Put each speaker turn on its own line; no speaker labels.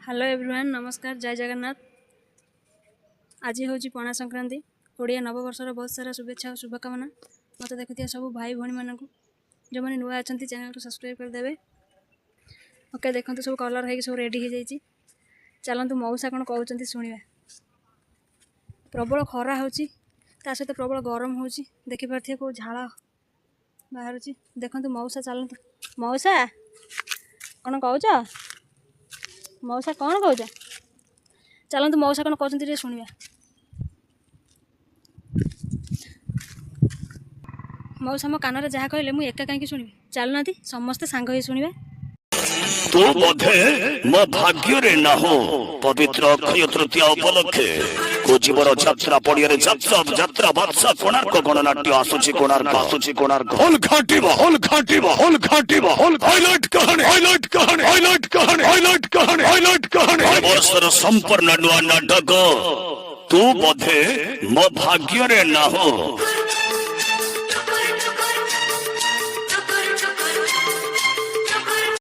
Hello everyone, नमस्कार, जय जगन्नाथ। आज हूँ पणा संक्रांति। ओडिया नववर्षर बहुत सारा शुभेच्छा और शुभकामना मत देखुआ सब भाई भाई मानक जो मैंने नुआ अच्छा चैनल को सब्सक्राइब करदे। ओके, देखते सब कलर हो सब रेडी हो जाइए। चलतु मऊसा कौन कहते शुणा। प्रबल खरा हो सहित प्रबल गरम हो देखिपे कौ झाड़ बाहर। देखते मऊसा, चलतु मऊसा कौन कौच मौसा कौन कौच। चलतु मौसा कौन कहते शुणा। मौसा मो कान जहाँ कहले मुझे एका कहीं शुणी। चलना समस्ते सांग हो शुणा।
तू बोधे मो भाग्य रे न हो पवित्र अक्षय तृतीया उपलक्षे कोजीवर यात्रा पड़िया यात्रा बादशाह कोणार्क गणनाट्य आसुची कोणार्क होल घाटिबा हाइलाइट कहानी वर्षर संपूर्ण नुआ नाटक तू बोधे मो भाग्य रे न हो।